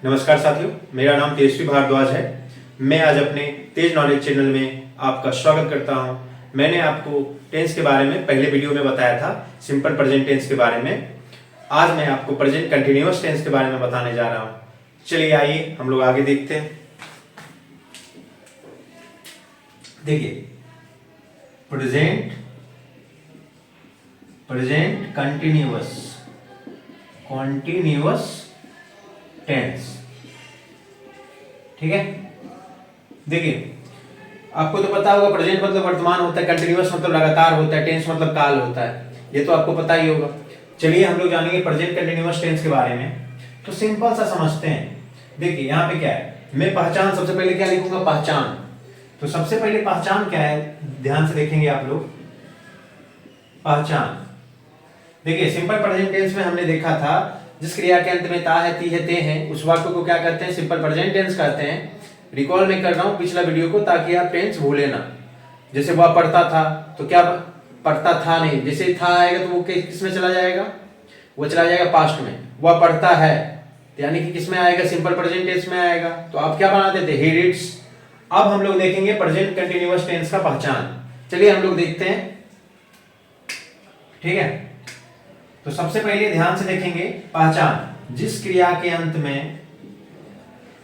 नमस्कार साथियों, मेरा नाम तेजस्वी भारद्वाज है। मैं आज अपने तेज नॉलेज चैनल में आपका स्वागत करता हूं। मैंने आपको टेंस के बारे में पहले वीडियो में बताया था, सिंपल प्रेजेंट टेंस के बारे में। आज मैं आपको प्रेजेंट कंटिन्यूअस टेंस के बारे में बताने जा रहा हूं। चलिए आइए हम लोग आगे देखते हैं। देखिए, प्रेजेंट कंटिन्यूअस टेंस। ठीक है, देखिए आपको तो पता होगा प्रेजेंट मतलब वर्तमान होता है, कंटिन्यूअस मतलब लगातार होता है, टेंस मतलब काल होता है। ये तो आपको पता ही होगा। चलिए हम लोग जानेंगे प्रेजेंट कंटिन्यूअस टेंस के बारे में। तो सिंपल सा समझते हैं। देखिए यहाँ पे क्या है, मैं पहचान सबसे पहले क्या लिखूंगा, पहचान। तो सबसे पहले पहचान क्या है, ध्यान से देखेंगे आप लोग। पहचान, देखिए सिंपल प्रेजेंट टेंस में हमने देखा था जिस क्रिया के अंत में ता है, ती है, ते हैं, उस वाक्य को क्या कहते हैं, सिंपल प्रेजेंट टेंस कहते हैं। रिकॉल में कर रहा हूं पिछला वीडियो को ताकि आप टेंस भूले ना। जैसे वह पढ़ता था, तो क्या पढ़ता था नहीं, जैसे था आएगा तो वो किस में चला जाएगा, वो चला जाएगा पास्ट में। वह पढ़ता है यानी कि किस में आएगा, सिंपल प्रेजेंट टेंस में आएगा। तो आप क्या बनाते थे, ही रीड्स। अब हम लोग देखेंगे प्रेजेंट कंटिन्यूअस टेंस का पहचान। चलिए हम लोग देखते हैं। ठीक है, तो सबसे पहले ध्यान से देखेंगे पहचान। जिस क्रिया के अंत में,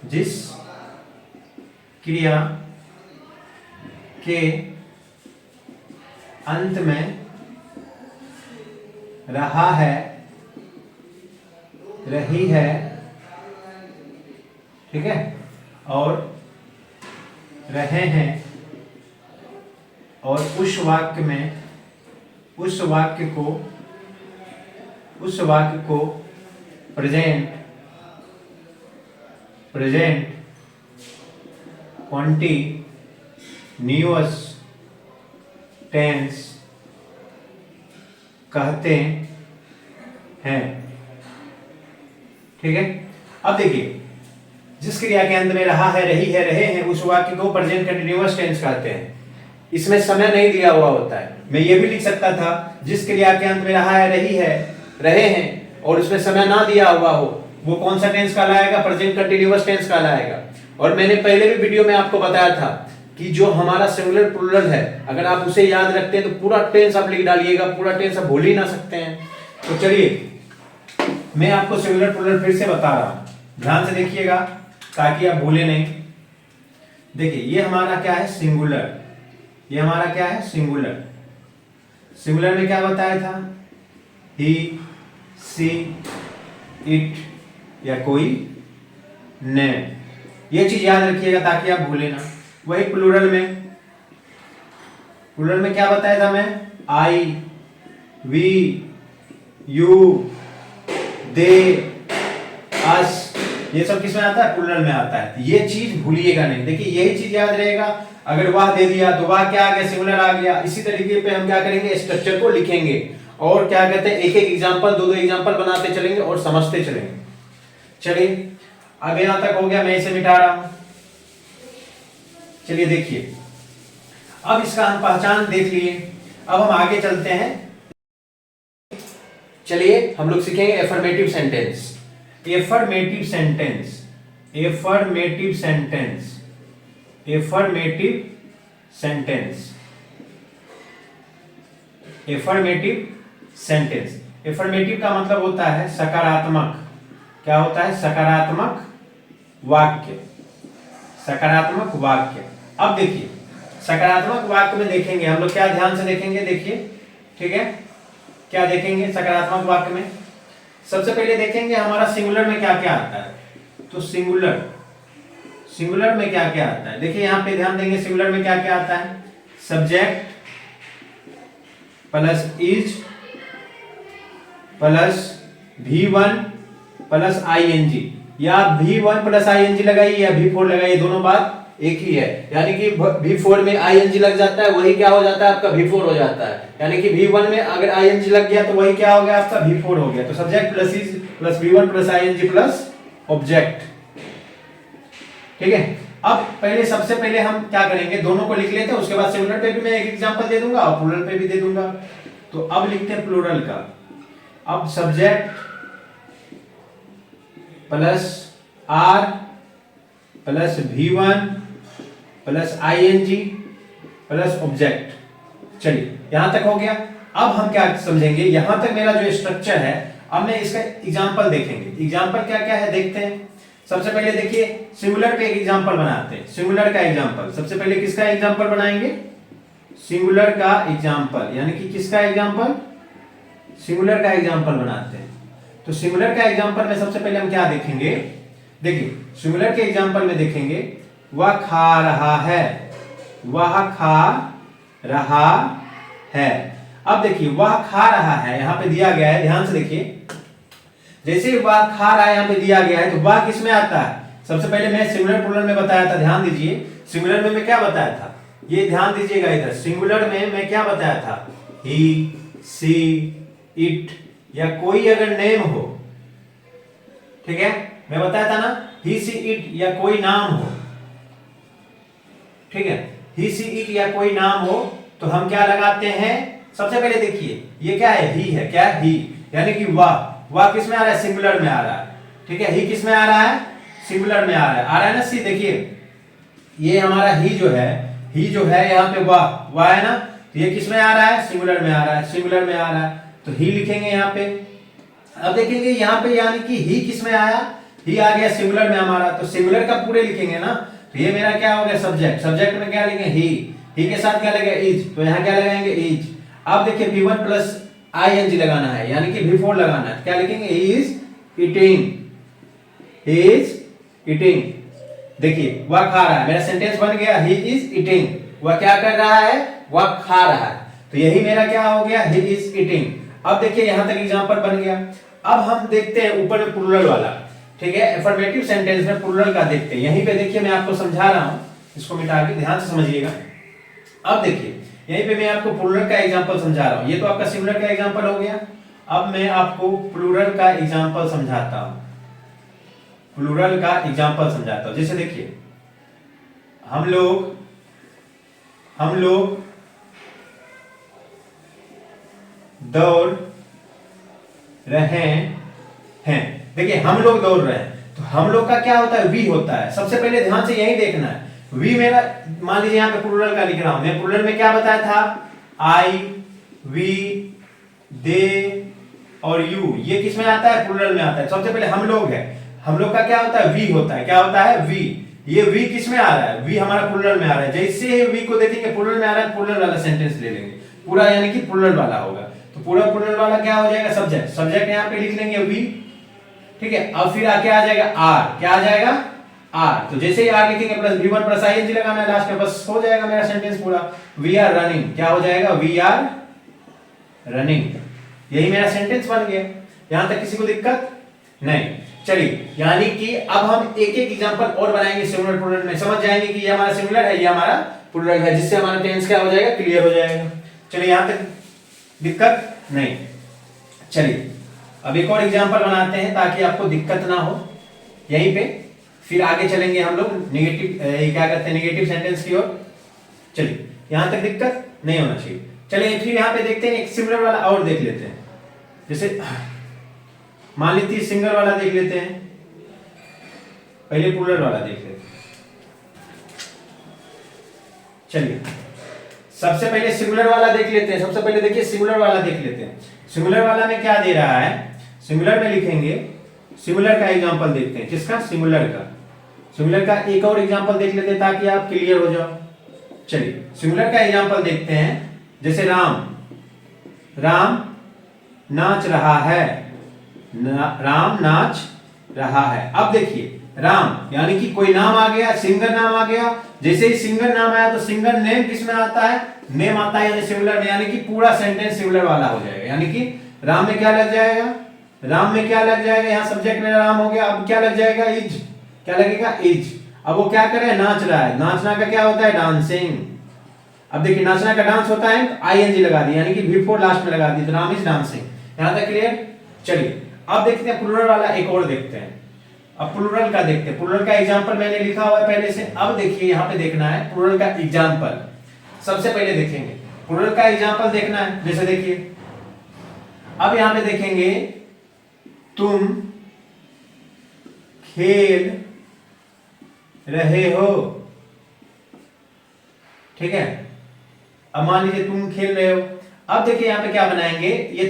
जिस क्रिया के अंत में रहा है, रही है, ठीक है, और रहे हैं, और उस वाक्य में, उस वाक्य को प्रेजेंट कंटिन्यूअस टेंस कहते हैं। ठीक है, अब देखिए जिस क्रिया के अंत में रहा है, रही है, रहे हैं, उस वाक्य को प्रेजेंट कंटिन्यूअस टेंस कहते हैं। इसमें समय नहीं दिया हुआ होता है। मैं ये भी लिख सकता था जिस क्रिया के अंत में रहा है, रही है, रहे हैं और उसमें समय ना दिया हुआ हो, वो कौन सा टेंस कहलाएगा, प्रेजेंट कंटिन्यूअस टेंस कहलाएगा। और मैंने पहले भी वीडियो में आपको बताया था कि जो हमारा सिंगुलर प्लूरल है, अगर आप उसे याद रखते हैं तो पूरा टेंस आप लिख डालिएगा, पूरा टेंस आप भूल ही ना सकते हैं। तो चलिए मैं आपको सिंगुलर प्लूरल फिर से बता रहा हूं, ध्यान से देखिएगा ताकि आप भूले नहीं। देखिए ये हमारा क्या है, सिंगुलर। ये हमारा क्या है, सिंगुलर। सिंगुलर में क्या बताया था, ही, सी, इट या कोई ने। ये चीज याद रखिएगा ताकि आप भूले ना। वही प्लूरल में, प्लूरल में क्या बताया था मैं, आई, वी, यू, दे, अस, ये सब किसमें आता है, प्लूरल में आता है। ये चीज भूलिएगा नहीं। देखिए यही चीज याद रहेगा। अगर वाह दे दिया तो वाह क्या आ गया, सिंगुलर आ गया। इसी तरीके पे हम क्या करेंगे, स्ट्रक्चर को लिखेंगे और क्या कहते हैं, एक एक एग्जांपल, दो दो एग्जांपल बनाते चलेंगे और समझते चलेंगे। चलिए अब यहां तक हो गया, मैं इसे मिटा रहा हूं। चलिए देखिए, अब इसका हम पहचान देख लिए। अब हम आगे चलते हैं। चलिए हम लोग सीखेंगे affirmative sentence. Affirmative sentence, affirmative sentence, affirmative sentence, affirmative sentence. Affirmative का मतलब होता है सकारात्मक। क्या होता है, सकारात्मक वाक्य, सकारात्मक वाक्य। अब देखिए सकारात्मक वाक्य में देखेंगे हम लोग, क्या ध्यान से देखेंगे, देखिए ठीक है, क्या देखेंगे सकारात्मक वाक्य में। सबसे पहले देखेंगे हमारा सिंगुलर में क्या क्या आता है। तो सिंगुलर, सिंगुलर में क्या क्या आता है, देखिए यहां पे ध्यान देंगे। सिंगुलर में क्या क्या आता है, subject plus is plus V1 plus ING, या V1 प्लस ING लगाइए या V4 लगाइए, दोनों बात एक ही है। यानी कि V4 में ING लग जाता है, वही क्या हो जाता है, आपका V4 हो जाता है। यानी कि V1 में अगर ING लग गया तो वही क्या हो गया, आपका V4 हो गया। तो subject plus is plus V1 plus ING plus object. ठीक है, अब पहले सबसे पहले हम क्या करेंगे, दोनों को लिख लेते हैं, उसके बाद सिंगुलर पे भी मैं एक एग्जांपल दे दूंगा और प्लूरल पे भी दे दूंगा। तो अब लिखते हैं प्लूरल का। अब subject plus are plus V1 plus ING plus object. चलिए यहां तक हो गया। अब हम क्या समझेंगे, यहां तक मेरा जो स्ट्रक्चर है, अब मैं इसका एग्जांपल देखेंगे। एग्जांपल क्या क्या है देखते हैं। सबसे पहले देखिए सिंगुलर पे एक एग्जांपल बनाते हैं। सिंगुलर का एग्जांपल, सबसे पहले किसका एग्जांपल बनाएंगे? सिंगुलर का एग्जांपल, यानी कि किसका एग्जांपल? सिंगुलर का एग्जांपल बनाते हैं। तो सिंगुलर का एग्जांपल में सबसे पहले हम क्या देखेंगे? देखिए सिंगुलर के एग्जांपल में देखेंगे वह खा रहा है, वह खा रहा है। अब देखिए वह खा रहा है यहां पे दिया गया है, ध्यान से देखिए। जैसे वह खा रहा है यहां पे दिया गया है, तो वह किसमें आता है? सबसे पहले मैं सिंगुलर प्लूरल में बताया था, ध्यान दीजिए। सिंगुलर में मैं क्या बताया था, ये ध्यान दीजिएगा इधर। सिंगुलर में मैं क्या बताया था? ही, सी, इट या कोई अगर नेम हो, ठीक है, मैं बताया था ना, ही, सी, इट या कोई नाम हो, ठीक है, ही, सी, इट या कोई नाम हो, तो हम क्या लगाते हैं? सबसे पहले देखिए ये क्या है? ही है। क्या? ही, यानी कि वह किस में आ रहा है? सिंगुलर में आ रहा है, ठीक है। ही किस में आ रहा है? सिंगुलर में आ रहा है ना। सी देखिए ये हमारा ही जो है यहाँ पे वह है ना, तो ये किस में आ रहा है? सिंगुलर में आ रहा है, सिंगुलर में आ रहा है, तो ही लिखेंगे यहाँ पे। अब देखेंगे यहाँ पे, यानी कि ही किस में आया? ही आ गया सिंगुलर में हमारा, तो सिंगुलर का पूरे लिखेंगे ना, तो ये मेरा क्या हो गया? सब्जेक्ट। सब्जेक्ट में क्या लिखेंगे? ही के साथ क्या लगेगा? इज, तो यहाँ क्या लगाएंगे? इज। अब देखिए V1 प्लस ING लगाना है, यानी कि V4 लगाना है, क्या लिखेंगे? He is eating, he is eating. देखिए वह खा रहा है, मेरा सेंटेंस बन गया ही इज ईटिंग। वह क्या कर रहा है? वह खा रहा है, तो यही मेरा क्या हो गया? He is eating. अब देखिए यहां तक एग्जांपल बन गया। अब हम देखते हैं ऊपर में प्लूरल वाला, ठीक है, अफर्मेटिव सेंटेंस में प्लूरल का देखते हैं। यहीं पे देखिए मैं आपको समझा रहा हूं, इसको मिटा के ध्यान से समझिएगा। अब देखिए यहीं पे मैं आपको प्लूरल का एग्जांपल समझा रहा हूं। ये तो आपका सिंगुलर का एग्जांपल हो गया। अब मैं आपको प्लूरल का एग्जांपल समझाता हूं, प्लूरल का एग्जांपल समझाता हूं। जैसे देखिए हम लोग दौड़ रहे हैं। देखिए हम लोग दौड़ रहे हैं, तो हम लोग का क्या होता है? वी होता है। सबसे पहले ध्यान से यही देखना है, वी मेरा, मान लीजिए यहाँ पे प्लूरल का लिख रहा हूं मैं। प्लूरल में क्या बताया था? आई, वी, दे और यू, ये किस में आता है? प्लूरल में आता है। सबसे पहले हम लोग है, हम लोग का क्या होता है? वी होता है। क्या होता है? वी। ये वी किस में आ रहा है? वी हमारा प्लूरल में आ रहा है। जैसे वी को देखेंगे प्लूरल में आ रहा है, प्लूरल वाला सेंटेंस ले लेंगे पूरा, यानी कि प्लूरल वाला होगा। तो पूरा प्लूरल वाला क्या हो जाएगा? सब्जेक्ट। सब्जेक्ट यहाँ पे लिख लेंगे वी, ठीक है। अब फिर आके आ जाएगा आर। क्या आ जाएगा? आर। तो जैसे ही आर लिखेंगे प्लस V1 प्लस ING लगाना है लास्ट में, बस हो जाएगा मेरा सेंटेंस पूरा। वी आर रनिंग, क्या हो जाएगा? We are running. यही मेरा सेंटेंस बन गया। यहां तक किसी को दिक्कत नहीं? चलिए, यानी कि अब हम एक एक एग्जांपल और बनाएंगे सिंगुलर प्लूरल में, समझ जाएंगे कि ये हमारा सिंगुलर है, ये हमारा प्लूरल है, जिससे हमारा टेंस क्या हो जाएगा? क्लियर हो जाएगा। चलिए यहां तक दिक्कत नहीं? चलिए अब एक और एग्जांपल बनाते हैं ताकि आपको दिक्कत ना हो यहीं पे, फिर आगे चलेंगे हम लोग नेगेटिव, क्या करते हैं, नेगेटिव सेंटेंस की ओर। चलिए यहां तक दिक्कत नहीं होना चाहिए। चलिए फिर यहां पे देखते हैं एक सिमिलर वाला और देख लेते हैं। जैसे मान लीजिए सिंगल वाला देख लेते हैं, पहले प्लूरल वाला देख लेते हैं। चलिए सबसे पहले सिंगुलर वाला देख लेते हैं। सबसे पहले देखिए सिंगुलर वाला देख लेते हैं। सिंगुलर वाला में क्या दे रहा है? सिंगुलर में लिखेंगे, सिंगुलर का एग्जांपल देखते हैं। किसका? सिंगुलर का। सिंगुलर का एक और एग्जांपल देख लेते हैं ताकि आप क्लियर हो जाओ। चलिए सिंगुलर का एग्जांपल देखते हैं। जैसे राम नाच रहा है, राम नाच रहा है। अब देखिए राम यानी कि कोई नाम आ गया, सिंगल नाम आ गया। जैसे ही सिंगल नाम आया तो सिंगल नेम किस में आता है? नेम आता है, यानी सिंगुलर में, यानी कि पूरा सेंटेंस सिंगुलर वाला हो जाएगा। यानी कि राम में क्या लग जाएगा? राम में क्या लग जाएगा? यहाँ सब्जेक्ट में राम हो गया। अब क्या लग जाएगा? इज। क्या लगेगा? इज। अब वो क्या करे? नाच रहा है। नाचना का क्या होता है? डांसिंग। अब देखिए नाचना का डांस होता है, ING लगा दी, यानी कि V4 लास्ट में लगा दी, तो राम इज डांसिंग। यहां तक क्लियर? चलिए अब देखते हैं प्लूरल वाला एक और देखते हैं। अब प्लूरल का देखते हैं। प्लूरल का एग्जांपल मैंने लिखा हुआ है पहले से। अब देखिए यहाँ पे देखना है प्लूरल का एग्जांपल। सबसे पहले देखेंगे प्लूरल का एग्जांपल देखना है। जैसे देखिए अब यहाँ पे देखेंगे तुम खेल रहे हो, ठीक है। अब मान लीजिए तुम खेल रहे हो। अब देखिए यहाँ पे क्या बनाएंगे, ये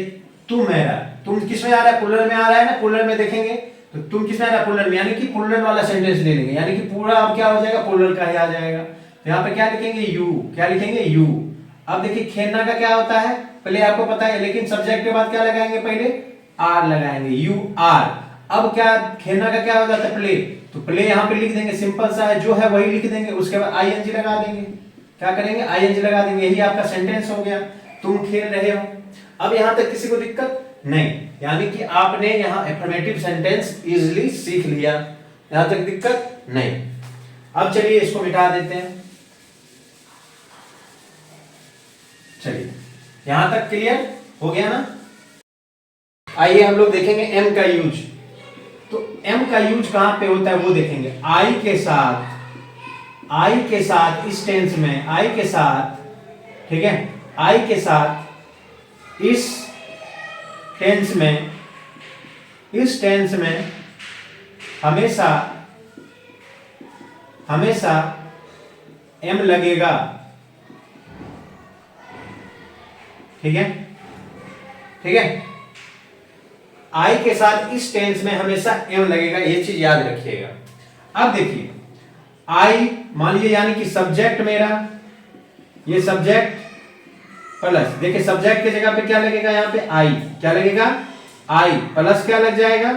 तुम है रहा, तुम किस में आ रहा है, प्लूरल में आ रहा है ना, प्लूरल में देखेंगे तो तुम किस में आ रहा है, प्लूरल में, यानी कि प्लूरल वाला सेंटेंस ले लेंगे, यानी कि पूरा अब क्या हो जाएगा, प्लूरल का ही आ जाएगा। तो यहाँ पे क्या लिखेंगे, यू, क्या लिखेंगे, यू। अब देखिए खेलना का क्या होता है, पहले आपको पता है, लेकिन सब्जेक्ट के बाद क्या लगाएंगे, पहले आर लगाएंगे, यू आर। अब क्या खेलना का क्या हो जाता है, प्ले, तो प्ले यहाँ पे लिख देंगे, सिंपल सा है, जो है वही लिख देंगे, उसके बाद आईएनजी लगा देंगे, क्या करेंगे, आईएनजी लगा देंगे, यही आपका सेंटेंस हो गया, तुम खेल रहे हो। अब यहां तक किसी को दिक्कत नहीं, यानी कि आपने यहां एफर्मेटिव सेंटेंस इजीली सीख लिया, यहां तक दिक्कत नहीं। अब चलिए इसको मिटा देते हैं, चलिए यहां तक क्लियर हो गया ना। आइए हम लोग देखेंगे एम का यूज। तो एम का यूज कहां पे होता है वो देखेंगे, आई के साथ इस टेंस में, आई के साथ, ठीक है, आई के साथ इस टेंस में हमेशा एम लगेगा, ठीक है, ठीक है। आई के साथ इस टेंस में हमेशा एम लगेगा, ये चीज याद रखिएगा। अब देखिए आई मान लीजिए, यानी कि सब्जेक्ट मेरा, ये सब्जेक्ट प्लस, देखिए सब्जेक्ट की जगह पे क्या लगेगा, यहाँ पे आई, क्या लगेगा, आई प्लस क्या लग जाएगा,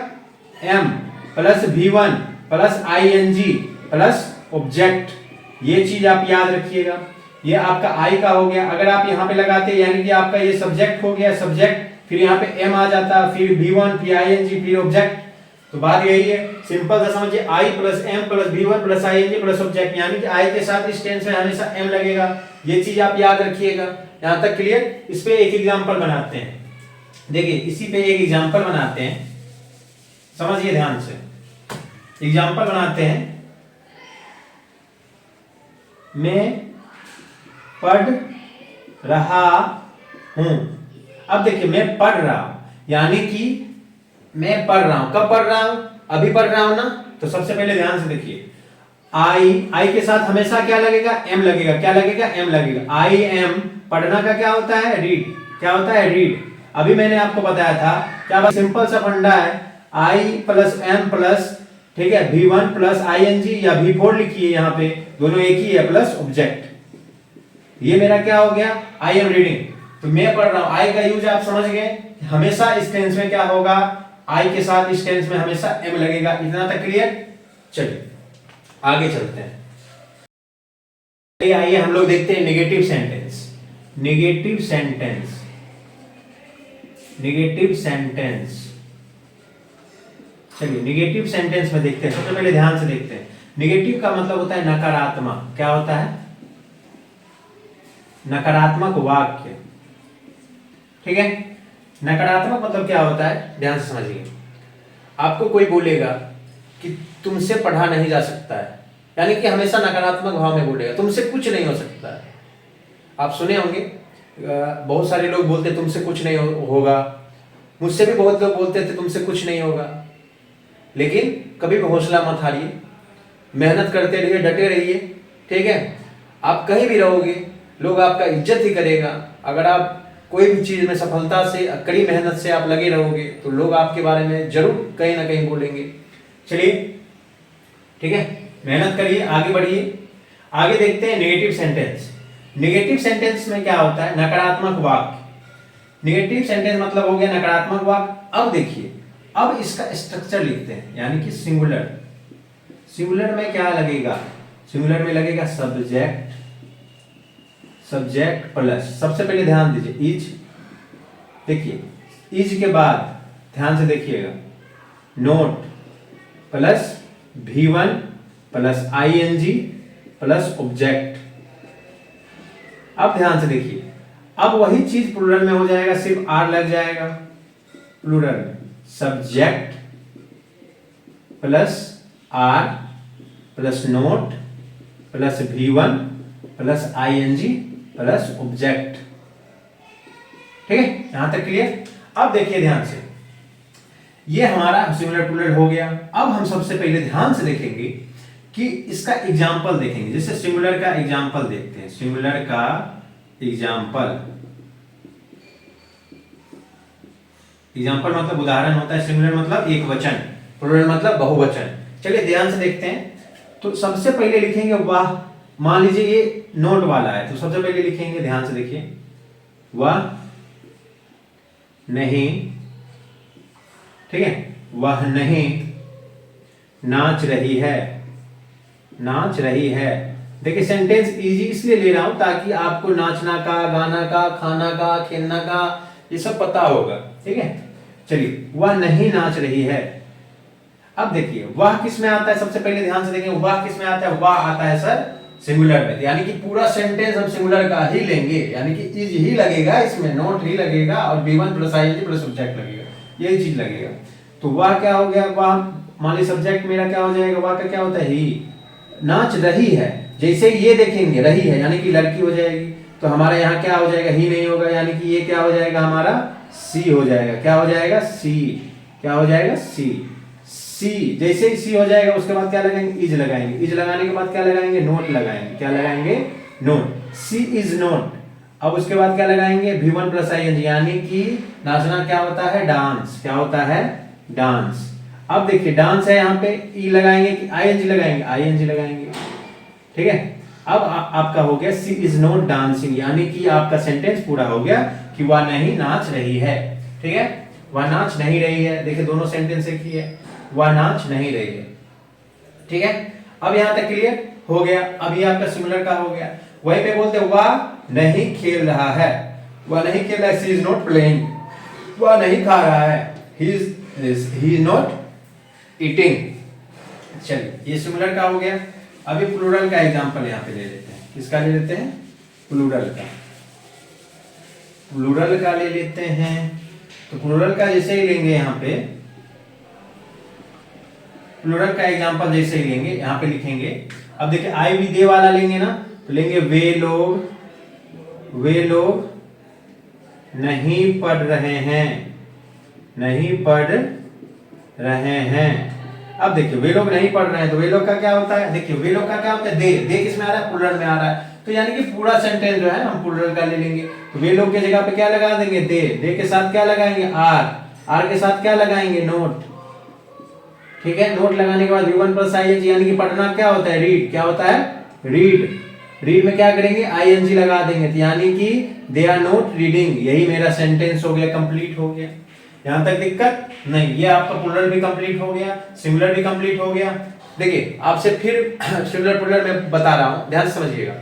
am plus V1 plus ING plus object, ये चीज आप याद रखिएगा। ये आपका आई का हो गया। अगर आप यहाँ पे लगाते यानी कि आपका ये सब्जेक्ट हो गया, सब्जेक्ट, फिर यहाँ पे एम आ जाता, फिर V1 फिर ING फिर ऑब्जेक्ट, तो बात यही है, सिंपल सा समझिए, I plus am plus V1 plus ING plus object, यानी कि आई के साथ इस टेंस में हमेशा एम लगेगा, ये चीज आप याद रखिएगा। यहां तक क्लियर। इस पे एक एग्जांपल बनाते हैं, देखिए इसी पे एक एग्जांपल बनाते हैं, समझिए ध्यान से। एग्जांपल बनाते हैं, मैं पढ़ रहा हूं। अब देखिए मैं पढ़ रहा हूं, यानी कि मैं पढ़ रहा हूं, कब पढ़ रहा हूं, अभी पढ़ रहा हूं ना। तो सबसे पहले ध्यान से देखिए, आई के साथ हमेशा क्या लगेगा, एम लगेगा, क्या लगेगा, एम लगेगा। आई एम, पढ़ना का क्या होता है, रीड, क्या होता है, रीड। अभी मैंने आपको बताया था क्या, सिंपल सा फंडा है, आई प्लस एम प्लस, ठीक है, V1 प्लस ING या V4 लिखिए, यहाँ पे दोनों एक ही है, प्लस ऑब्जेक्ट, ये मेरा क्या हो गया, आई एम रीडिंग। तो मैं पढ़ रहा हूं, आई का यूज आप समझ गए, हमेशा इस टेंस में क्या होगा, आई के साथ इस टेंस में हमेशा एम लगेगा। इतना तक क्लियर। चलिए आगे चलते हैं। आइए हम लोग देखते हैं negative sentence. Negative sentence, negative sentence, चलिए नेगेटिव सेंटेंस में देखते हैं। सबसे पहले ध्यान से देखते हैं, नेगेटिव का मतलब होता है नकारात्मक। क्या होता है, नकारात्मक वाक्य, ठीक है। नकारात्मक मतलब क्या होता है, ध्यान से समझिए। आपको कोई बोलेगा कि तुमसे पढ़ा नहीं जा सकता है, यानी कि हमेशा नकारात्मक भाव में बोलेगा, तुमसे कुछ नहीं हो सकता है। आप सुने होंगे बहुत सारे लोग बोलते तुमसे कुछ नहीं होगा, मुझसे भी बहुत लोग बोलते थे तुमसे कुछ नहीं होगा। लेकिन कभी भी हौसला मत हारिए, मेहनत करते रहिए, डटे रहिए, ठीक है। आप कहीं भी रहोगे लोग आपका इज्जत ही करेगा। अगर आप कोई भी चीज में सफलता से, कड़ी मेहनत से आप लगे रहोगे तो लोग आपके बारे में जरूर कहीं ना कहीं बोलेंगे। चलिए ठीक है, मेहनत करिए, आगे बढ़िए। आगे देखते हैं नेगेटिव सेंटेंस। नेगेटिव सेंटेंस में क्या होता है, नकारात्मक वाक्य। नेगेटिव सेंटेंस मतलब हो गया नकारात्मक वाक्य। अब देखिए, अब इसका स्ट्रक्चर लिखते हैं, यानी कि सिंगुलर। सिंगुलर में क्या लगेगा, सिंगुलर में लगेगा सब्जेक्ट, सब्जेक्ट प्लस, सबसे पहले ध्यान दीजिए इज। देखिए इज के बाद ध्यान से देखिएगा, note plus V1 plus ING plus object. अब ध्यान से देखिए, अब वही चीज प्लूरल में हो जाएगा, सिर्फ आर लग जाएगा। प्लूरल में subject plus are plus not plus V1 plus ING plus object. ठीक है, यहां तक क्लियर। अब देखिए ध्यान से, ये हमारा सिंगुलर प्लूरल हो गया। अब हम सबसे पहले ध्यान से देखेंगे कि इसका एग्जाम्पल देखेंगे। जैसे सिंगुलर का एग्जाम्पल देखते हैं। सिंगुलर का एग्जाम्पल मतलब उदाहरण होता है। सिंगुलर मतलब एक वचन, प्लूरल मतलब बहुवचन। चलिए ध्यान से देखते हैं। तो सबसे पहले लिखेंगे वह। मान लीजिए ये नोट वाला है, तो सबसे पहले लिखेंगे, ध्यान से देखिए, वह नहीं, ठीक है, वह नहीं नाच रही है, नाच रही है। देखिए सेंटेंस इजी इसलिए ले रहा हूं ताकि आपको नाचना का, गाना का, खाना का, खेलना का ये सब पता होगा, ठीक है। चलिए, वह नहीं नाच रही है। अब देखिए वह किस में आता है, सबसे पहले ध्यान से देखें, वह किस में आता है, वह आता है सर सिंगुलर में, यानी कि पूरा सेंटेंस हम सिंगुलर का ही लेंगे, यानी कि इज ही लगेगा, इसमें नोट ही लगेगा और V1 plus ING plus subject लगेगा, यही चीज लगेगा। तो वह क्या हो गया, वह मान ली सब्जेक्ट मेरा क्या हो जाएगा, वह का क्या होता है, ही। नाच रही है, जैसे ये देखेंगे रही है यानी कि लड़की हो जाएगी, तो हमारा यहाँ क्या हो जाएगा, ही नहीं होगा, यानी कि ये क्या हो जाएगा, हमारा सी हो जाएगा। क्या हो जाएगा, सी। क्या हो जाएगा, सी। सी जैसे ही सी हो जाएगा उसके बाद क्या लगाएंगे, इज लगाएंगे। इज लगाने के बाद क्या लगाएंगे, नोट लगाएंगे। क्या लगाएंगे, नोट। C is note. अब उसके बाद क्या लगाएंगे, V1 प्लस आईएनजी, यानी कि नाचना क्या होता है, डांस। क्या होता है, डांस। अब देखिए डांस है, यहाँ पे ई लगाएंगे कि आईएनजी लगाएंगे, आईएनजी लगाएंगे, ठीक है। अब आपका हो गया सी इज नॉट डांसिंग, यानी कि आपका सेंटेंस पूरा हो गया कि वह नहीं नाच रही है, ठीक है। वह नाच नहीं रही है, देखिए दोनों सेंटेंस एक ही है, वह नाच नहीं रही है, ठीक है। अब यहां तक क्लियर हो गया। अब ये आपका सिमिलर का हो गया। वहीं पे बोलते वह नहीं खेल रहा है, वह नहीं खेल रहा है, सी इज नॉट प्लेइंग, वह नहीं खा रहा है, ही इज नॉट ईटिंग। चलिए ये सिमिलर का हो गया। अभी प्लूरल का एग्जांपल यहां पे ले लेते हैं। किसका ले लेते हैं, प्लूरल का। प्लूरल का ले लेते हैं। तो प्लूरल का जैसे ही लेंगे, यहाँ पे प्लूरल का एग्जांपल जैसे ही लेंगे, यहाँ पे लिखेंगे। अब देखिए आई भी दे वाला लेंगे ना, तो लेंगे वे लोग नहीं पढ़ रहे हैं, नहीं पढ़ रहे हैं। अब देखिए वे लोग नहीं पढ़ रहे हैं, तो वे लोग का क्या होता है, देखिए वे लोग का क्या होता है, दे किस में आ रहा है, प्लूरल में आ रहा है, तो यानी कि पूरा सेंटेंस जो है हम प्लूरल का ले लेंगे। तो वे लोग की जगह पे क्या लगा देंगे, दे के साथ क्या लगाएंगे, आर के साथ क्या लगाएंगे, नोट, ठीक है। नोट लगाने के बाद V1 प्लस आईएनजी, यानी कि पढ़ना क्या होता है, रीड। क्या होता है, रीड में क्या करेंगे, आईएनजी लगा देंगे, तो यानी कि दे आर नॉट रीडिंग। यही मेरा सेंटेंस हो गया, कंप्लीट हो गया। यहां तक दिक्कत नहीं, ये आपका प्लूरल भी कंप्लीट हो गया, सिंगुलर भी कंप्लीट हो गया। देखिए आपसे फिर सिंगुलर प्लूरल में बता रहा हूं, ध्यान से समझिएगा।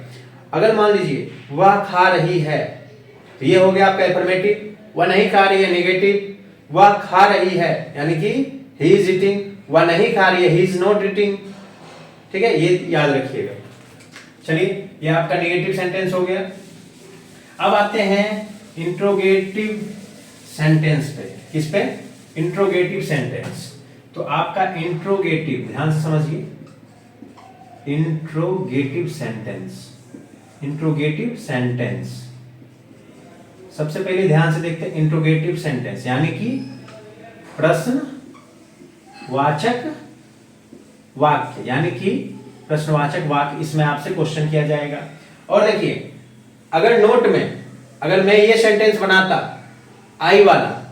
अगर मान लीजिए वह खा रही है, तो ये हो गया आपका एफर्मेटिव। वह नहीं खा रही है, नेगेटिव। वह खा रही है यानी कि ही इज ईटिंग। वह नहीं खा रही है, ही इज नॉट ईटिंग, ठीक है, ये याद रखिएगा। चलिए ये आपका नेगेटिव सेंटेंस हो गया। अब आते हैं इंट्रोगेटिव सेंटेंस पे। किस पे, इंट्रोगेटिव सेंटेंस। तो आपका इंट्रोगेटिव, ध्यान से समझिए, इंट्रोगेटिव सेंटेंस, इंट्रोगेटिव सेंटेंस। सबसे पहले ध्यान से देखते हैं इंट्रोगेटिव सेंटेंस, यानी कि प्रश्नवाचक वाक्य, यानी कि प्रश्नवाचक वाक्य, इसमें आपसे क्वेश्चन किया जाएगा। और देखिए अगर नोट में अगर मैं ये सेंटेंस बनाता आई वाला,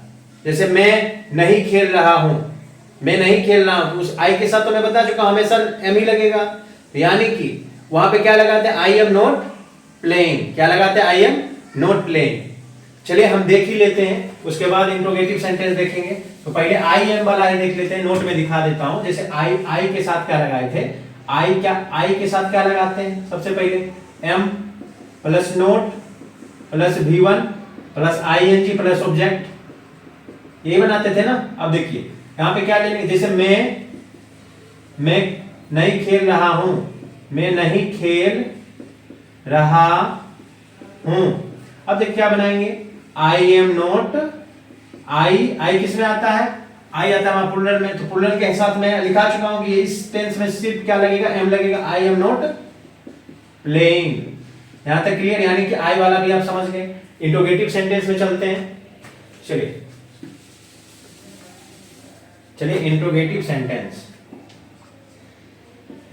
जैसे मैं नहीं खेल रहा हूं, मैं नहीं खेल रहा हूं, तो उस आई के साथ तो मैं बता चुका हमेशा एम ही लगेगा, यानी कि वहां पे क्या लगाते हैं, आई एम नॉट प्लेइंग। क्या लगाते हैं, आई एम नॉट प्लेइंग। चलिए हम देख ही लेते हैं, उसके बाद इंट्रोगेटिव सेंटेंस देखेंगे। तो पहले आई एम वाला देख लेते हैं, नोट में दिखा देता हूं। जैसे आई के साथ क्या लगाए थे, आई के साथ क्या लगाते हैं, सबसे पहले am plus not plus V1 plus ING plus object, ये बनाते थे ना। अब देखिए यहां पे क्या लेंगे, जैसे मैं नहीं खेल रहा हूं, मैं नहीं खेल रहा हूं। अब देखिए क्या बनाएंगे, आई एम नॉट, आई किस में आता है, आई आता है प्लूरल में, तो प्लूरल के साथ मैं लिखा चुका हूं कि इस टेंस में सिर्फ क्या लगेगा, एम लगेगा, आई एम नॉट प्लेइंग। यहां तक क्लियर, यानी कि आई वाला भी आप समझ गए। इंट्रोगेटिव सेंटेंस में चलते हैं। चलिए चलिए इंट्रोगेटिव सेंटेंस,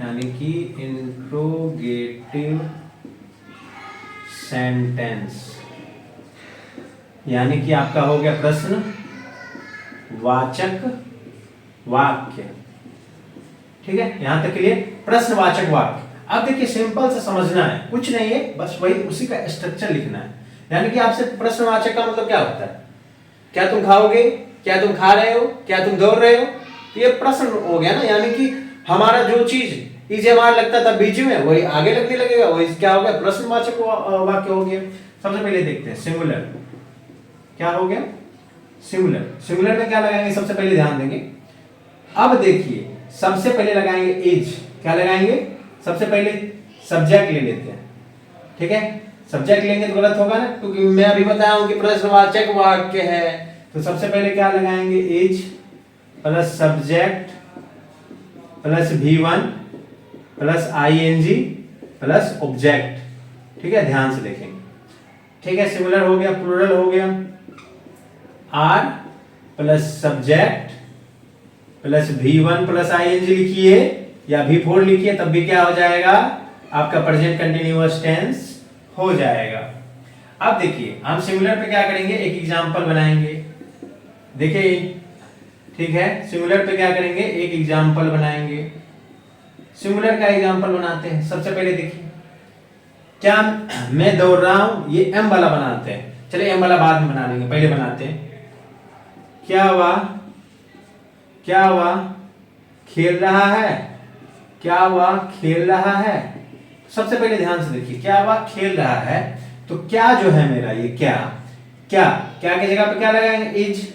यानी कि इंट्रोगेटिव सेंटेंस यानी कि आपका हो गया प्रश्न वाचक वाक्य। ठीक है, यहां तक के लिए प्रश्नवाचक वाक्य। अब देखिए सिंपल से समझना है, कुछ नहीं है, बस वही उसी का स्ट्रक्चर लिखना है। यानी कि आपसे प्रश्नवाचक का मतलब क्या होता है, क्या तुम खाओगे, क्या तुम खा रहे हो, क्या तुम दौड़ रहे हो, तो ये प्रश्न हो गया ना। यानी कि हमारा जो चीज इसे हमारा लगता था बीच में, वही आगे लगने लगेगा, वही क्या हो गया, प्रश्नवाचक वाक्य हो गया। सबसे पहले देखते हैं सिंगुलर, क्या हो गया सिंगुलर। सिंगुलर में क्या लगाएंगे, सबसे पहले ध्यान देंगे। अब देखिए सबसे पहले लगाएंगे इज, क्या लगाएंगे, सबसे पहले सब्जेक्ट ले लेते हैं। ठीक है, सब्जेक्ट लेंगे तो गलत होगा ना, क्योंकि मैं अभी बताया हूं कि प्रश्नवाचक वाक्य है। तो सबसे पहले क्या लगाएंगे, is plus subject plus V1 plus ING plus object. ठीक है, ध्यान से देखेंगे। ठीक है, सिंगुलर हो गया, प्लूरल हो गया, R plus subject plus V1 plus ING लिखिए या V4 लिखिए, तब भी क्या हो जाएगा, आपका प्रेजेंट कंटिन्यूअस टेंस हो जाएगा। अब देखिए हम सिंगुलर पे क्या करेंगे, एक एग्जांपल बनाएंगे। देखिए ठीक है, सिंगुलर पे क्या करेंगे, एक एग्जांपल बनाएंगे। सिंगुलर का एग्जांपल बनाते हैं। सबसे पहले देखिए, क्या मैं दौड़ रहा हूं, ये M वाला बनाते हैं। चलिए M वाला बाद में बना लेंगे, पहले बनाते हैं। क्या हुआ, क्या हुआ, खेल रहा है, क्या हुआ, खेल रहा है। सबसे पहले ध्यान से देखिए, क्या हुआ, खेल रहा है, तो क्या जो है मेरा ये क्या, क्या क्या की जगह पे क्या लगाएंगे, इज।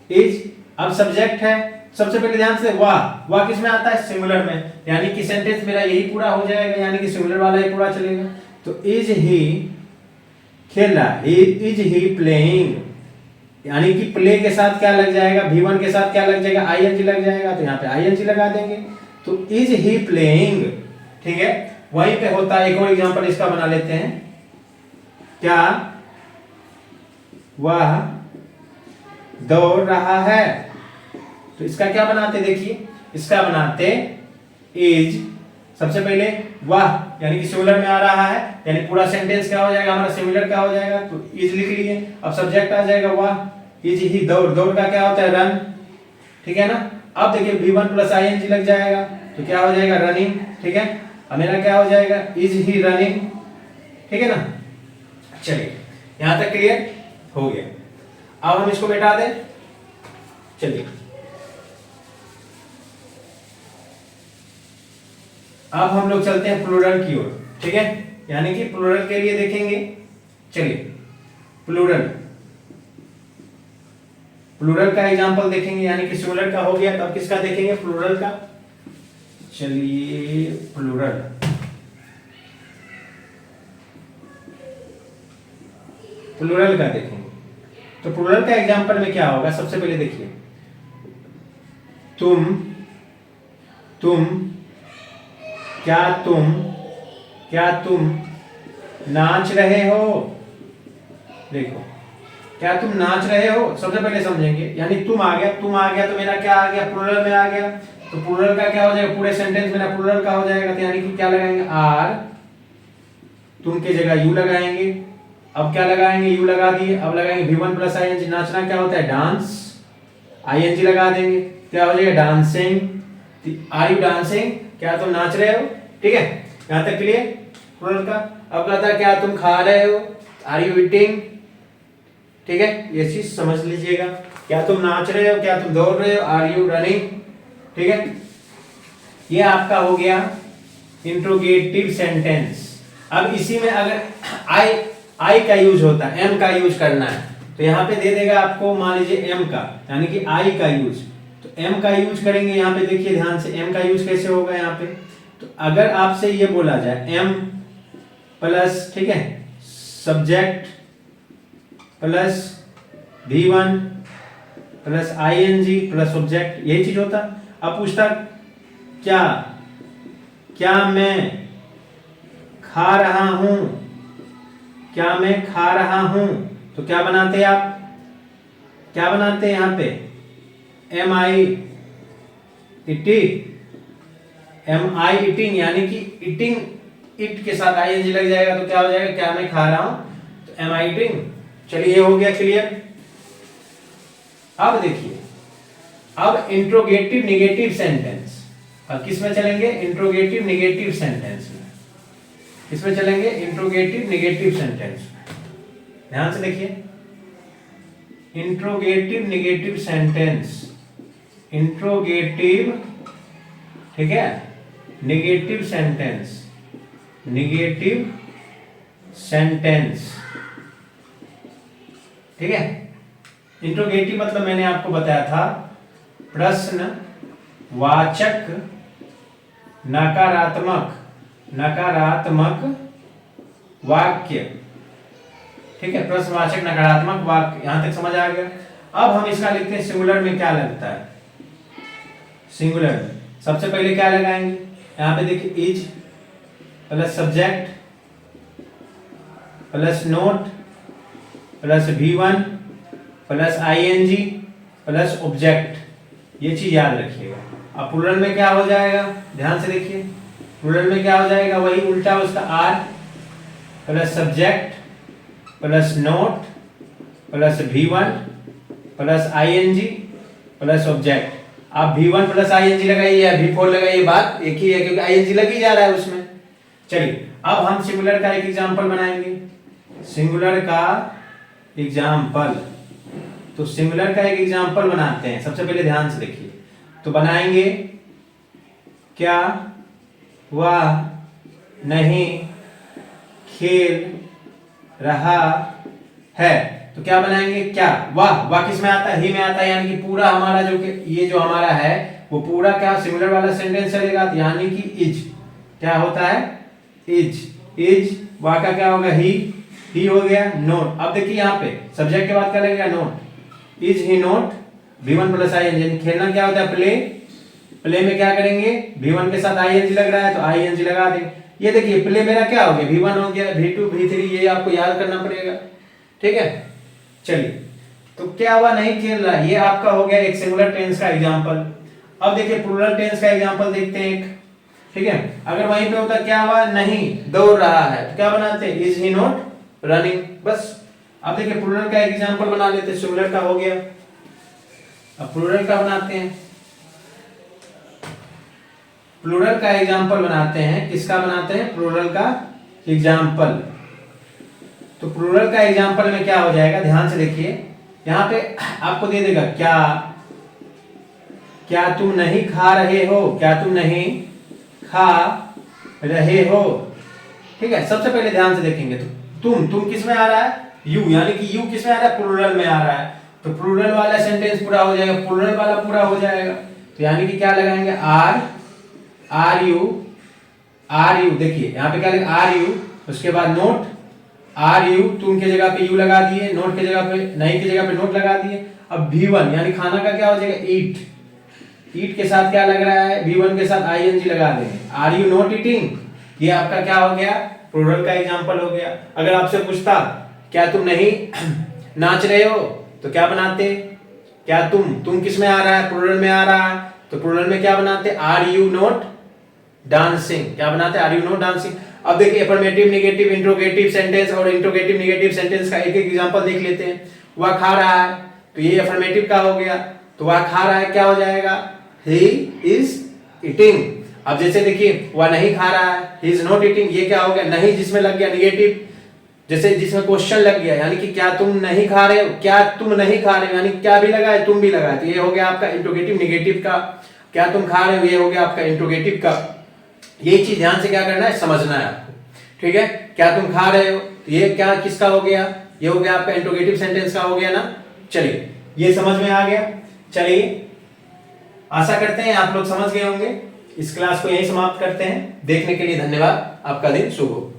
इज अब सब्जेक्ट है, सबसे पहले ध्यान से वाह, वाह किस में आता है, सिंगुलर में, यानी कि सेंटेंस मेरा यही पूरा हो जाएगा, यानी कि सिंगुलर वाला ही पूरा चलेगा। तो इज ही खेल रहा, इज ही प्लेइंग, यानी कि प्ले के साथ क्या लग जाएगा, V1 के साथ क्या लग जाएगा, ING लग जाएगा, तो यहाँ पे ING लगा देंगे। तो इज ही प्लेइंग, ठीक है, वहीं पे होता है। एक और एग्जांपल इसका बना लेते हैं, क्या वह दौड़ रहा है, तो इसका क्या बनाते, देखिए इसका बनाते इज, सबसे पहले वह यानी कि सिंगुलर में आ रहा है, यानी पूरा सेंटेंस क्या हो जाएगा हमारा, सिंगुलर का हो जाएगा, तो इज लिख लिए। अब सब्जेक्ट आ जाएगा वह, इज ही दौड़, दौड़ का क्या होता है, रन। ठीक है ना। अब देखिए V1 प्लस ING लग जाएगा, तो क्या हो जाएगा, रनिंग। ठीक है, अब मेरा क्या हो जाएगा, इज ही रनिंग। ठीक है ना, चलिए यहां तक क्लियर हो गया। अब हम इसको मिटा दें, चलिए अब हम लोग चलते हैं प्लूरल की ओर। ठीक है, यानी कि प्लूरल के लिए देखेंगे। चलिए प्लूरल, प्लूरल का एग्जांपल देखेंगे, यानी कि सिंगुलर का हो गया, तब किसका देखेंगे, प्लूरल का। चलिए प्लूरल, प्लूरल का देखेंगे। तो प्लूरल का एग्जांपल में क्या होगा, सबसे पहले देखिए, तुम, तुम, क्या तुम, क्या तुम नाच रहे हो। देखो क्या तुम नाच रहे हो, सबसे पहले समझेंगे, यानी तुम आ गया, तुम आ गया तो मेरा क्या आ गया, प्लूरल में आ गया, तो प्लूरल का क्या हो जाएगा, पूरे सेंटेंस मेरा प्लूरल का हो जाएगा, तो यानी कि क्या लगाएंगे, आर, तुम की जगह यू लगाएंगे। अब क्या लगाएंगे, यू लगा दिए, अब लगाएंगे V1 प्लस ING, नाचना क्या होता है, डांस, ING लगा देंगे, क्या हो जाएगा, डांसिंग। आर यू डांसिंग, क्या तुम नाच रहे हो। ठीक है, यहां तक क्लियर प्लूरल का। अब कहता है क्या तुम खा रहे हो, आर यू ईटिंग। ठीक है, ये चीज समझ लीजिएगा, क्या तुम नाच रहे हो, क्या तुम दौड़ रहे हो, आर यू रनिंग। ठीक है, ये आपका हो गया इंट्रोगेटिव सेंटेंस। अब इसी में अगर आई का यूज होता है, M का यूज करना है, तो यहाँ पे दे देगा आपको, मान लीजिए M का, यानी कि I का यूज, तो M का यूज करेंगे। यहाँ पे देखिए ध्यान से, M का यूज कैसे होगा यहाँ पे, तो अगर आपसे ये बोला जाए M प्लस, ठीक है, subject plus V1 plus ING plus object, यही चीज होता। अब पूछता क्या, क्या मैं खा रहा हूं, क्या मैं खा रहा हूं, तो क्या बनाते हैं आप, क्या बनाते हैं यहाँ पे, एम आई ईटिंग, यानी कि ईटिंग, इट के साथ आईएनजी लग जाएगा तो क्या हो जाएगा, क्या मैं खा रहा हूं, तो एम आई ईटिंग। चलिए ये हो गया क्लियर। अब देखिए, अब इंट्रोगेटिव निगेटिव सेंटेंस, अब किस में चलेंगे, इंट्रोगेटिव निगेटिव सेंटेंस में। किसमें चलेंगे, इंट्रोगेटिव निगेटिव सेंटेंस में। ध्यान से देखिए, इंट्रोगेटिव निगेटिव सेंटेंस, इंट्रोगेटिव, ठीक है, निगेटिव सेंटेंस, निगेटिव सेंटेंस, ठीक है। इंट्रोगेटिव मतलब मैंने आपको बताया था प्रश्न वाचक नकारात्मक वाक्य, ठीक है, प्रश्नवाचक नकारात्मक वाक्य। यहां तक समझ आ गया। अब हम इसका लिखते हैं सिंगुलर में क्या लगता है। सिंगुलर में सबसे पहले क्या लगाएंगे, यहां पे देखिए is plus subject plus not plus V1 plus ING plus object, ये चीज याद रखिएगा। अब प्लूरल में क्या हो जाएगा, ध्यान से देखिए, प्लूरल में क्या हो जाएगा, वही उल्टा उसका R plus subject plus not plus V1 plus ING plus object. आप V1 प्लस ING लगाइए या V4 लगाइए, बात एक ही है क्योंकि ING लग ही जा रहा है उसमें। चलिए अब हम सिंगुलर का एक एग्जांपल बनाएंगे, सिंगुलर का एग्जांपल। तो सिंगुलर का एक एग्जांपल बनाते हैं। सबसे पहले ध्यान से देखिए, तो बनाएंगे क्या वह नहीं खेल रहा है, तो क्या बनाएंगे, क्या वाह किस में आता है, ही में आता है, यानी कि पूरा हमारा जो ये जो हमारा है वो पूरा क्या सिंगुलर वाला सेंटेंस चलेगा, यानी कि इज क्या होता है, इज वाह का क्या होगा, ही हो गया। नोट, अब देखिए यहाँ पे सब्जेक्ट के बाद क्या लगेगा, note, is he note V1 plus ING। खेलना क्या होता है, प्ले में क्या करेंगे, V1 के साथ ING लग रहा है तो ING लगा देंगे। ये देखिए प्ले मेरा क्या हो गया, V1 हो गया, V2 V3, ये आपको याद करना पड़ेगा, ठीक है। चलिए, तो क्या हुआ, नहीं खेल रहा, ये आपका हो गया एक सिंगुलर टेंस का एग्जांपल। अब देखिए प्लूरल टेंस का एग्जांपल देखते हैं एक, ठीक है। अगर वहीं पे होता क्या हुआ, नहीं दौड़ रहा है, तो क्या बनाते हैं, इज ही नॉट रनिंग, बस। अब देखिए प्लूरल का एग्जांपल बना लेते हैं, सिंगुलर का हो गया। अब प्लूरल का बनाते हैं, प्लूरल का एग्जांपल बनाते हैं। किसका बनाते हैं, प्लूरल का एग्जांपल। तो प्लूरल का एग्जांपल में क्या हो जाएगा, ध्यान से देखिए, यहां पे आपको दे देगा क्या तुम नहीं खा रहे हो, क्या तुम नहीं खा रहे हो, ठीक है। सबसे पहले ध्यान से देखेंगे तो तुम किस में आ रहा है, यू, यानी कि यू किस में आ रहा है, प्लूरल में आ रहा है, तो प्लूरल वाला सेंटेंस पूरा हो जाएगा, प्लूरल वाला पूरा हो जाएगा। तो यानी कि क्या लगाएंगे, आर यू, देखिए यहाँ पे क्या लगा, आर यू, उसके बाद नोट, आर यू, तुम के जगह पे यू लगा दिए, नोट के जगह पे नहीं की जगह पे नोट लगा दिए। अब V1 यानी खाना का क्या हो जाएगा, ईट के साथ क्या लग रहा है, V1 के साथ ING लगा देंगे, आर यू नॉट ईटिंग, ये आपका क्या हो गया, प्लूरल का एग्जांपल हो गया। अगर आपसे पूछता क्या तुम नहीं नाच रहे हो, तो क्या बनाते, क्या तुम किस में आ रहा है, प्लूरल में आ रहा है, तो प्लूरल में क्या बनाते, आर यू नॉट डांसिंग, क्या बनाते, आर यू नॉट डांसिंग। अब देखिए अफर्मेटिव निगेटिव इंट्रोगेटिव सेंटेंस और इंट्रोगेटिव निगेटिव सेंटेंस का एक एक एग्जांपल देख लेते हैं। वह खा रहा है, तो ये अफर्मेटिव का हो गया, तो वह खा रहा है क्या हो जाएगा, he is eating। अब जैसे देखिए वह नहीं खा रहा है, he is not eating, ये क्या हो गया, नहीं जिसमें लग गया निगेटिव, जैसे जिसमें क्वेश्चन लग गया, यानी कि क्या तुम नहीं खा रहे हो, क्या तुम नहीं खा रहे हो, यानी क्या भी लगा है, तुम भी लगा है, तो ये हो गया आपका इंट्रोगेटिव निगेटिव का। क्या तुम खा रहे हो, ये हो गया आपका इंट्रोगेटिव का। ये चीज ध्यान से क्या करना है, समझना है आपको, ठीक है। क्या तुम खा रहे हो, तो ये क्या किसका हो गया, ये हो गया आपका इंट्रोगेटिव सेंटेंस का हो गया ना। चलिए ये समझ में आ गया। चलिए आशा करते हैं आप लोग समझ गए होंगे। इस क्लास को यहीं समाप्त करते हैं। देखने के लिए धन्यवाद। आपका दिन शुभ हो।